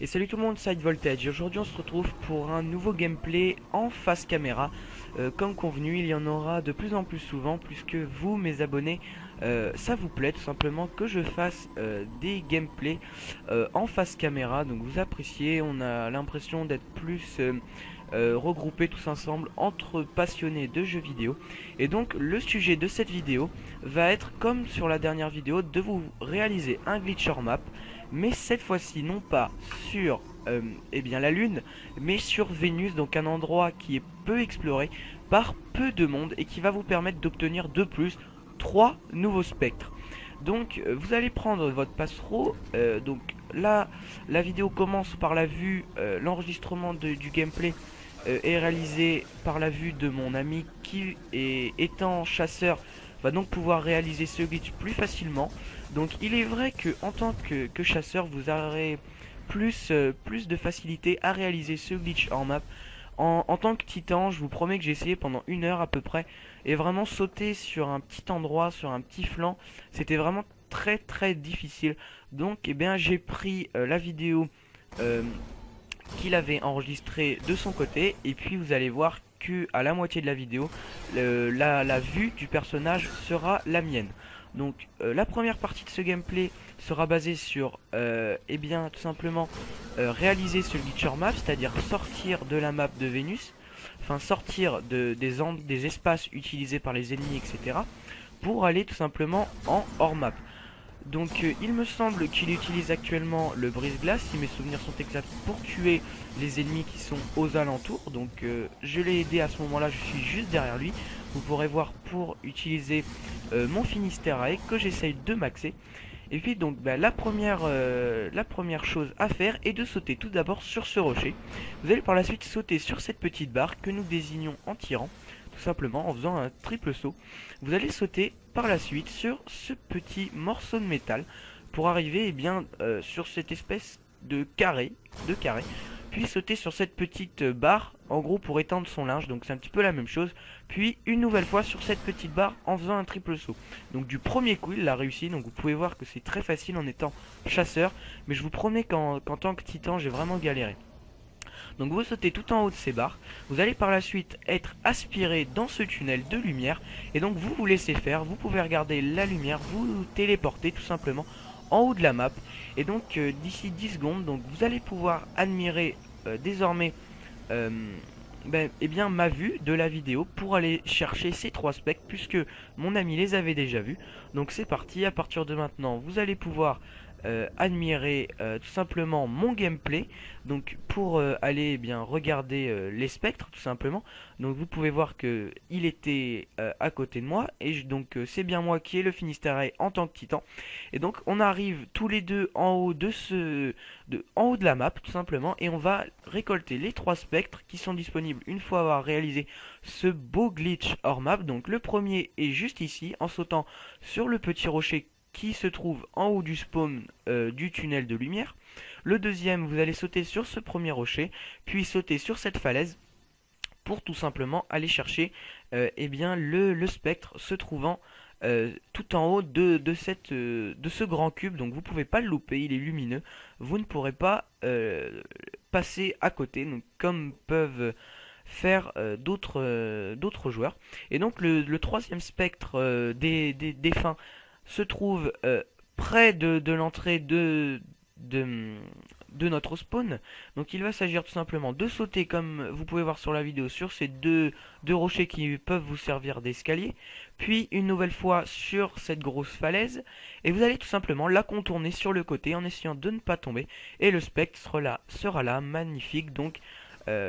Et salut tout le monde, c'est Voltage. Aujourd'hui on se retrouve pour un nouveau gameplay en face caméra. Comme convenu, il y en aura de plus en plus souvent puisque vous, mes abonnés, ça vous plaît tout simplement que je fasse des gameplays en face caméra. Donc vous appréciez, on a l'impression d'être plus regroupés tous ensemble entre passionnés de jeux vidéo. Et donc le sujet de cette vidéo va être, comme sur la dernière vidéo, de vous réaliser un glitch hors map, mais cette fois-ci non pas sur eh bien la Lune, mais sur Vénus, donc un endroit qui est peu exploré par peu de monde et qui va vous permettre d'obtenir de plus 3 nouveaux spectres. Donc vous allez prendre votre passereau. Donc là la vidéo commence par la vue, l'enregistrement du gameplay est réalisé par la vue de mon ami qui étant chasseur va donc pouvoir réaliser ce glitch plus facilement. Donc il est vrai que en tant que chasseur vous aurez plus de facilité à réaliser ce glitch en map. En tant que titan, je vous promets que j'ai essayé pendant 1 heure à peu près, et vraiment sauter sur un petit endroit, sur un petit flanc, c'était vraiment très difficile. Donc eh bien j'ai pris la vidéo qu'il avait enregistrée de son côté, et puis vous allez voir que à la moitié de la vidéo, la vue du personnage sera la mienne. Donc la première partie de ce gameplay sera basée sur eh bien tout simplement réaliser ce glitch hors map, c'est-à-dire sortir de la map de Vénus, enfin sortir des espaces utilisés par les ennemis, etc. pour aller tout simplement en hors map. Donc il me semble qu'il utilise actuellement le brise-glace, si mes souvenirs sont exacts, pour tuer les ennemis qui sont aux alentours. Donc je l'ai aidé à ce moment-là, je suis juste derrière lui. Vous pourrez voir pour utiliser mon Finisterae que j'essaye de maxer. Et puis donc la première chose à faire est de sauter tout d'abord sur ce rocher. Vous allez par la suite sauter sur cette petite barre que nous désignons en tirant, tout simplement en faisant un triple saut. Vous allez sauter par la suite sur ce petit morceau de métal pour arriver sur cette espèce de carré, puis sauter sur cette petite barre en gros pour étendre son linge, donc c'est un petit peu la même chose, puis une nouvelle fois sur cette petite barre en faisant un triple saut. Donc du premier coup il l'a réussi, donc vous pouvez voir que c'est très facile en étant chasseur, mais je vous promets qu'en tant que titan j'ai vraiment galéré. Donc vous sautez tout en haut de ces barres, vous allez par la suite être aspiré dans ce tunnel de lumière, et donc vous vous laissez faire, vous pouvez regarder la lumière, vous téléporter tout simplement en haut de la map, et donc d'ici 10 secondes, donc vous allez pouvoir admirer désormais ma vue de la vidéo pour aller chercher ces 3 spectres, puisque mon ami les avait déjà vus. Donc c'est parti, à partir de maintenant vous allez pouvoir admirer tout simplement mon gameplay, donc pour aller regarder les spectres tout simplement. Donc vous pouvez voir que il était à côté de moi, et donc c'est bien moi qui ai le Finisterae en tant que titan. Et donc on arrive tous les deux en haut en haut de la map tout simplement, et on va récolter les 3 spectres qui sont disponibles une fois avoir réalisé ce beau glitch hors map. Donc le premier est juste ici, en sautant sur le petit rocher qui se trouve en haut du spawn du tunnel de lumière. Le deuxième, vous allez sauter sur ce premier rocher, puis sauter sur cette falaise pour tout simplement aller chercher le spectre se trouvant tout en haut de ce grand cube. Donc vous pouvez pas le louper, il est lumineux, vous ne pourrez pas passer à côté, donc comme peuvent faire d'autres joueurs. Et donc le troisième spectre des fins se trouve près de l'entrée de notre spawn. Donc il va s'agir tout simplement de sauter, comme vous pouvez voir sur la vidéo, sur ces deux rochers qui peuvent vous servir d'escalier, puis une nouvelle fois sur cette grosse falaise, et vous allez tout simplement la contourner sur le côté en essayant de ne pas tomber, et le spectre sera là magnifique, donc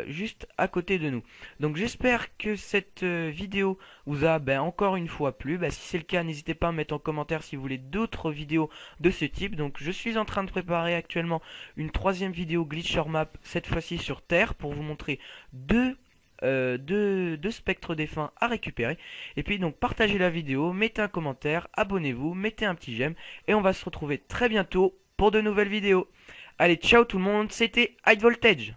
juste à côté de nous. Donc j'espère que cette vidéo vous a encore une fois plu. Si c'est le cas, n'hésitez pas à mettre en commentaire si vous voulez d'autres vidéos de ce type. Donc je suis en train de préparer actuellement une 3e vidéo glitch hors map, cette fois-ci sur Terre, pour vous montrer deux spectres défunts à récupérer. Et puis donc partagez la vidéo, mettez un commentaire, abonnez-vous, mettez un petit j'aime, et on va se retrouver très bientôt pour de nouvelles vidéos. Allez, ciao tout le monde, c'était High Voltage.